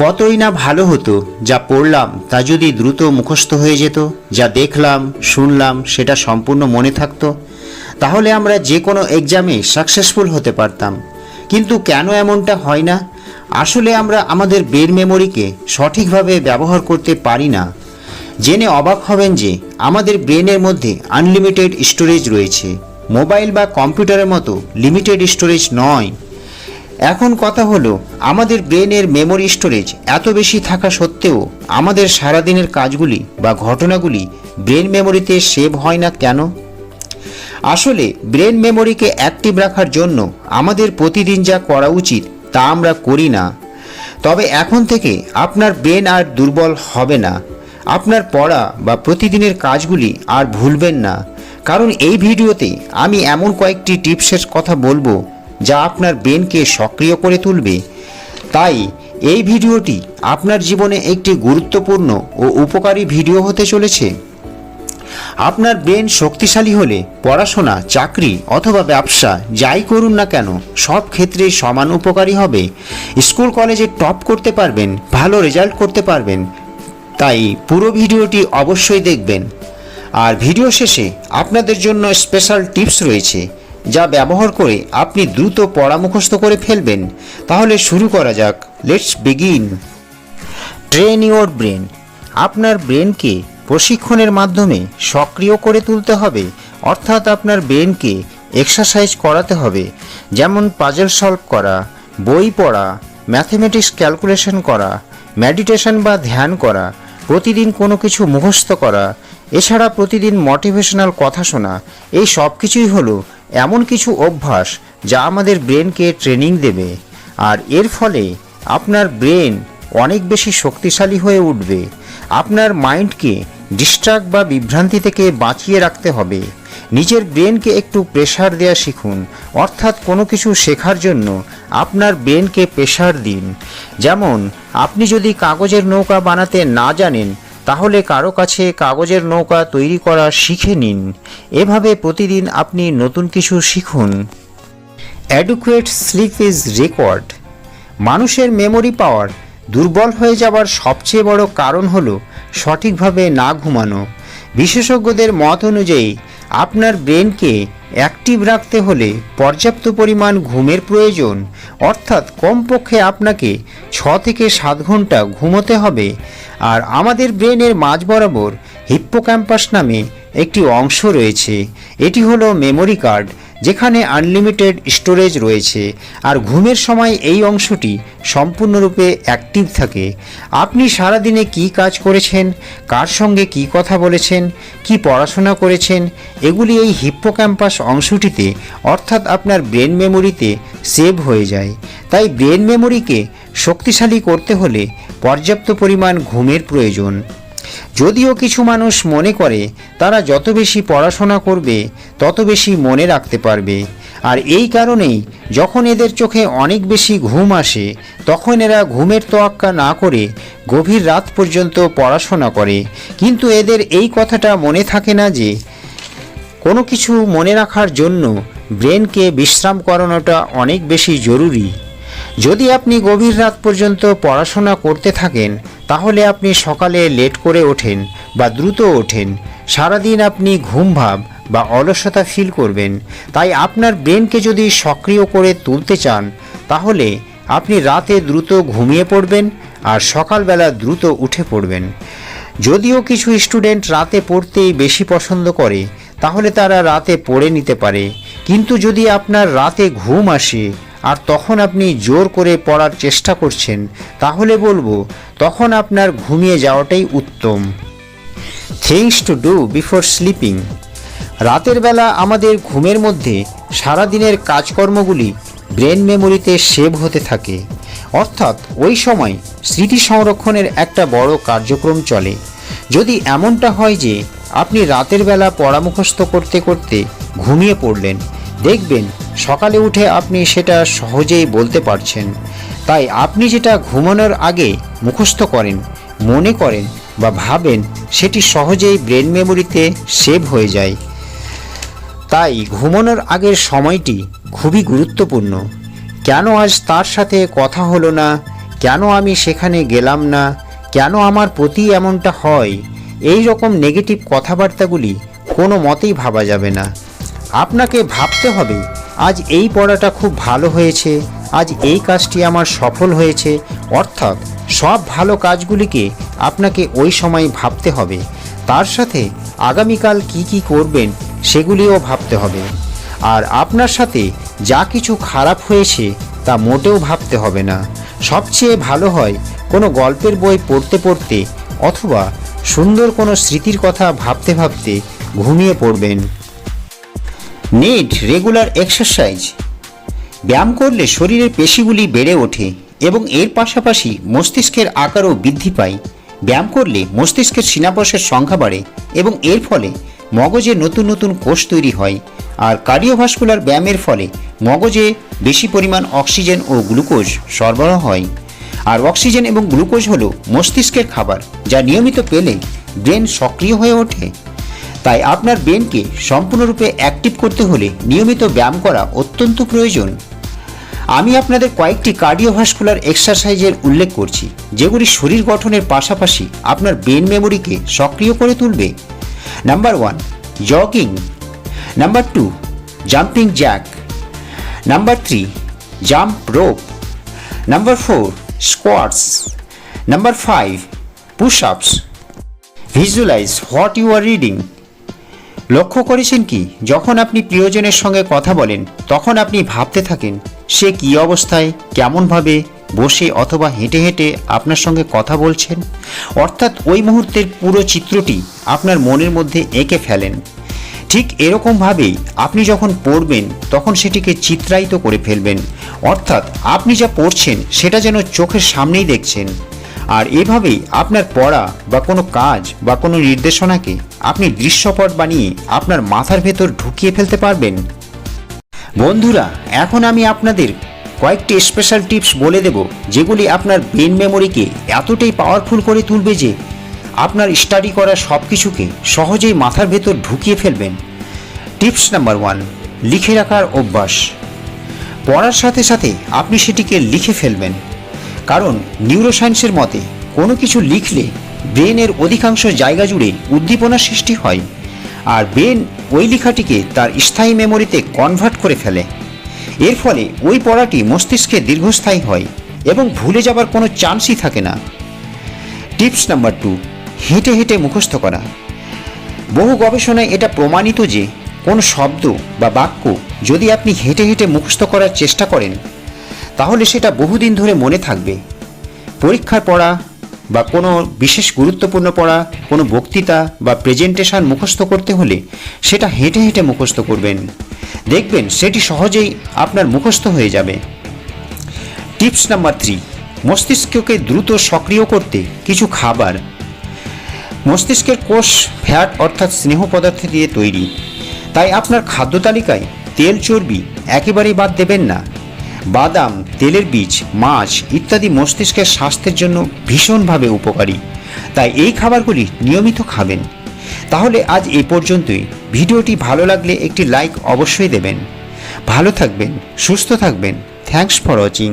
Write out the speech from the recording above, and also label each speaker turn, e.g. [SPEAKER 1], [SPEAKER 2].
[SPEAKER 1] কতই না ভালো হতো যা পড়লাম তা যদি দ্রুত মুখস্থ হয়ে যেত, যা দেখলাম শুনলাম সেটা সম্পূর্ণ মনে থাকতো, তাহলে আমরা যে কোনো এক্সামে সাকসেসফুল হতে পারতাম। কিন্তু কেন এমনটা হয় না? আসলে আমরা আমাদের ব্রেন মেমোরিকে সঠিকভাবে ব্যবহার করতে পারি না। জেনে অবাক হবেন যে আমাদের ব্রেনের মধ্যে আনলিমিটেড স্টোরেজ রয়েছে, মোবাইল বা কম্পিউটারের মতো লিমিটেড স্টোরেজ নয়। এখন কথা হলো, আমাদের ব্রেনের মেমোরি স্টোরেজ এত বেশি থাকা সত্ত্বেও আমাদের সারাদিনের কাজগুলি বা ঘটনাগুলি ব্রেন মেমোরিতে সেভ হয় না কেন? আসলে ব্রেন মেমোরিকে অ্যাক্টিভ রাখার জন্য আমাদের প্রতিদিন যা করা উচিত তা আমরা করি না। তবে এখন থেকে আপনার ব্রেন আর দুর্বল হবে না। আপনার পড়া বা প্রতিদিনের কাজগুলি আর ভুলবেন না, কারণ এই ভিডিওতে আমি এমন কয়েকটি টিপসের কথা বলবো যা আপনার ব্রেনকে সক্রিয় করে তুলবে। তাই এই ভিডিওটি আপনার জীবনে একটি গুরুত্বপূর্ণ ও উপকারী ভিডিও হতে চলেছে। আপনার ব্রেন শক্তিশালী হলে পড়াশোনা, চাকরি অথবা ব্যবসা যাই করুন না কেন সব ক্ষেত্রেই সমান উপকারী হবে। স্কুল কলেজে টপ করতে পারবেন, ভালো রেজাল্ট করতে পারবেন। তাই পুরো ভিডিওটি অবশ্যই দেখবেন। আর ভিডিও শেষে আপনাদের জন্য স্পেশাল টিপস রয়েছে যা ব্যবহার করে আপনি দ্রুত পড়া মুখস্থ করে ফেলবেন। তাহলে শুরু করা যাক। Let's begin. Train your brain. আপনার ব্রেনকে প্রশিক্ষণের মাধ্যমে সক্রিয় করে তুলতে হবে, অর্থাৎ আপনার ব্রেনকে এক্সারসাইজ করাতে হবে। যেমন পাজল সলভ করা, বই পড়া, ম্যাথমেটিক্স ক্যালকুলেশন করা, মেডিটেশন বা ধ্যান করা, প্রতিদিন কোনো কিছু মুখস্থ করা, এছাড়া প্রতিদিন মোটিভেশনাল কথা শোনা। এই সব কিছুই হলো এমন কিছু অভ্যাস যা আমাদের ব্রেনকে ট্রেনিং দেবে। আর এর ফলে আপনার ব্রেন অনেক বেশি শক্তিশালী হয়ে উঠবে। আপনার মাইন্ডকে ডিস্ট্রাক্ট বা বিভ্রান্তি থেকে বাঁচিয়ে রাখতে হবে। নিজের ব্রেনকে একটু প্রেশার দেওয়া শিখুন, অর্থাৎ কোনো কিছু শেখার জন্য আপনার ব্রেনকে প্রেশার দিন। যেমন আপনি যদি কাগজের নৌকা বানাতে না জানেন, তাহলে কারো কাছে কাগজের নৌকা তৈরি করা শিখে নিন। এভাবে প্রতিদিন আপনি নতুন কিছু শিখুন। Adequate sleep is required. মানুষের মেমোরি পাওয়ার দুর্বল হয়ে যাওয়ার সবচেয়ে বড় কারণ হলো সঠিকভাবে না ঘুমানো। বিশেষজ্ঞদের মত অনুযায়ী আপনার ব্রেনকে অ্যাক্টিভ রাখতে হলে পর্যাপ্ত পরিমাণ ঘুমের প্রয়োজন, অর্থাৎ কমপক্ষে আপনাকে 6 থেকে 7 ঘন্টা ঘুমোতে হবে। আর আমাদের ব্রেনের মাঝ বরাবর হিপ্পোক্যাম্পাস নামে একটি অংশ রয়েছে। এটি হলো মেমোরি কার্ড, যেখানে আনলিমিটেড স্টোরেজ রয়েছে। আর ঘুমের সময় এই অংশটি সম্পূর্ণরূপে অ্যাক্টিভ থাকে। আপনি সারাদিনে কি কাজ করেছেন, কার সঙ্গে কি কথা বলেছেন, কি পড়াশোনা করেছেন, এগুলি এই হিপ্পোক্যাম্পাস অংশটিতে অর্থাৎ আপনার ব্রেন মেমোরিতে সেভ হয়ে যায়। তাই ব্রেন মেমোরিকে শক্তিশালী করতে হলে পর্যাপ্ত পরিমাণ ঘুমের প্রয়োজন। যদিও কিছু মানুষ মনে করে তারা যত বেশি পড়াশোনা করবে তত বেশি মনে রাখতে পারবে, আর এই কারণেই যখন এদের চোখে অনেক বেশি ঘুম আসে তখন এরা ঘুমের তোয়াক্কা না করে গভীর রাত পর্যন্ত পড়াশোনা করে। কিন্তু এদের এই কথাটা মনে থাকে না যে কোনো কিছু মনে রাখার জন্য ব্রেনকে বিশ্রাম করানোটা অনেক বেশি জরুরি। যদি আপনি গভীর রাত পর্যন্ত পড়াশোনা করতে থাকেন, তাহলে আপনি সকালে লেট করে ওঠেন বা দ্রুত ওঠেন। সারাদিন আপনি ঘুম ভাব বা অলসতা ফিল করবেন। তাই আপনার ব্রেনকে যদি সক্রিয় করে তুলতে চান, তাহলে আপনি রাতে দ্রুত ঘুমিয়ে পড়বেন আর সকালবেলা দ্রুত উঠে পড়বেন। যদিও কিছু স্টুডেন্ট রাতে পড়তেই বেশি পছন্দ করে, তাহলে তারা রাতে পড়ে নিতে পারে। কিন্তু যদি আপনার রাতে ঘুম আসে আর তখন আপনি জোর করে পড়ার চেষ্টা করছেন, তাহলে বলবো তখন আপনার ঘুমিয়ে যাওয়াটাই উত্তম। Things to do before sleeping. রাতের বেলা আমাদের ঘুমের মধ্যে সারাদিনের কাজকর্মগুলি ব্রেন মেমোরিতে সেভ হতে থাকে, অর্থাৎ ওই সময় স্মৃতি সংরক্ষণের একটা বড় কার্যক্রম চলে। যদি এমনটা হয় যে আপনি রাতের বেলা পড়া মুখস্থ করতে করতে ঘুমিয়ে পড়লেন, দেখবেন সকালে উঠে আপনি সেটা সহজেই বলতে পারছেন। তাই আপনি যেটা ঘুমানোর আগে মুখস্থ করেন, মনে করেন বা ভাবেন, সেটি সহজেই ব্রেন মেমোরিতে সেভ হয়ে যায়। তাই ঘুমানোর আগের সময়টি খুবই গুরুত্বপূর্ণ। কেন আজ তার সাথে কথা হলো না, কেন আমি সেখানে গেলাম না, কেন আমার প্রতি এমনটা হয়, এই রকম নেগেটিভ কথাবার্তাগুলি কোনো মতেই ভাবা যাবে না। আপনাকে ভাবতে হবে আজ এই পড়াটা খুব ভালো হয়েছে, আজ এই কাজটি আমার সফল হয়েছে, অর্থাৎ সব ভালো কাজগুলিকে আপনাকে ওই সময় ভাবতে হবে। তার সাথে আগামীকাল কি কি করবেন সেগুলিও ভাবতে হবে। আর আপনার সাথে যা কিছু খারাপ হয়েছে তা মোটেও ভাবতে হবে না। সবচেয়ে ভালো হয় কোনো গল্পের বই পড়তে পড়তে অথবা সুন্দর কোনো স্মৃতির কথা ভাবতে ভাবতে ঘুমিয়ে পড়বেন। Need regular exercise. ব্যায়াম করলে শরীরের পেশিগুলি বেড়ে ওঠে এবং এর পাশাপাশি মস্তিষ্কের আকারও বৃদ্ধি পায়। ব্যায়াম করলে মস্তিষ্কের সিনাপসের সংখ্যা বাড়ে এবং এর ফলে মগজে নতুন নতুন কোষ তৈরি হয়। আর কার্ডিওভাস্কুলার ব্যায়ামের ফলে মগজে বেশি পরিমাণ অক্সিজেন ও গ্লুকোজ সরবরাহ হয়। আর অক্সিজেন এবং গ্লুকোজ হলো মস্তিষ্কের খাবার, যা নিয়মিত পেলে ব্রেন সক্রিয় হয়ে ওঠে। তাই আপনার ব্রেনকে সম্পূর্ণরূপে অ্যাক্টিভ করতে হলে নিয়মিত ব্যায়াম করা অত্যন্ত প্রয়োজন। আমি আপনাদের কয়েকটি কার্ডিওভাস্কুলার এক্সারসাইজের উল্লেখ করছি, যেগুলি শরীর গঠনের পাশাপাশি আপনার ব্রেন মেমোরিকে সক্রিয় করে তুলবে। Number 1, jogging. Number 2, jumping jack. Number 3, jump rope. Number 4, squats. Number 5, push ups. Visualise what you are reading. লক্ষ্য করেছেন কি, যখন আপনি প্রিয়জনের সঙ্গে কথা বলেন তখন আপনি ভাবতে থাকেন সে কী অবস্থায়, কেমনভাবে বসে অথবা হেঁটে হেঁটে আপনার সঙ্গে কথা বলছেন, অর্থাৎ ওই মুহূর্তের পুরো চিত্রটি আপনার মনের মধ্যে এঁকে ফেলেন। ঠিক এরকমভাবেই আপনি যখন পড়বেন তখন সেটিকে চিত্রায়িত করে ফেলবেন, অর্থাৎ আপনি যা পড়ছেন সেটা যেন চোখের সামনেই দেখছেন। আর এভাবেই আপনার পড়া বা কোনো কাজ বা কোনো নির্দেশনাকে আপনি দৃশ্যপট বানিয়ে আপনার মাথার ভেতর ঢুকিয়ে ফেলতে পারবেন। বন্ধুরা, এখন আমি আপনাদের কয়েকটি স্পেশাল টিপস বলে দেব, যেগুলি আপনার ব্রেন মেমোরিকে এতটাই পাওয়ারফুল করে তুলবে যে আপনার স্টাডি করা সব কিছুকে সহজেই মাথার ভেতর ঢুকিয়ে ফেলবেন। টিপস নাম্বার 1, লিখে রাখার অভ্যাস। পড়ার সাথে সাথে আপনি সেটিকে লিখে ফেলবেন, কারণ নিউরোসায়েন্সের মতে কোনো কিছু লিখলে ব্রেনের অধিকাংশ জায়গা জুড়ে উদ্দীপনা সৃষ্টি হয়, আর ব্রেন ওই লেখাটিকে তার স্থায়ী মেমোরিতে কনভার্ট করে ফেলে। এর ফলে ওই পড়াটি মস্তিষ্কে দীর্ঘস্থায়ী হয় এবং ভুলে যাবার কোনো চান্সই থাকে না। টিপস নাম্বার 2, হেঁটে হেঁটে মুখস্থ করা। বহু গবেষণায় এটা প্রমাণিত যে কোনো শব্দ বা বাক্য যদি আপনি হেঁটে হেঁটে মুখস্থ করার চেষ্টা করেন তাহলে সেটা বহুদিন ধরে মনে থাকবে। পরীক্ষার পড়া বা কোনো বিশেষ গুরুত্বপূর্ণ পড়া, কোনো বক্তৃতা বা প্রেজেন্টেশন মুখস্থ করতে হলে সেটা হেঁটে হেঁটে মুখস্থ করবেন, দেখবেন সেটি সহজেই আপনার মুখস্থ হয়ে যাবে। টিপস নাম্বার 3, মস্তিষ্ককে দ্রুত সক্রিয় করতে কিছু খাবার। মস্তিষ্কের কোষ ফ্যাট অর্থাৎ স্নেহ পদার্থ দিয়ে তৈরি, তাই আপনার খাদ্য তালিকায় তেল চর্বি একেবারেই বাদ দেবেন না। বাদাম, তেলের বীজ, মাছ ইত্যাদি মস্তিষ্কের স্বাস্থ্যের জন্য ভীষণভাবে উপকারী, তাই এই খাবারগুলি নিয়মিত খাবেন। তাহলে আজ এই পর্যন্তই। ভিডিওটি ভালো লাগলে একটি লাইক অবশ্যই দেবেন। ভালো থাকবেন, সুস্থ থাকবেন। Thanks for watching.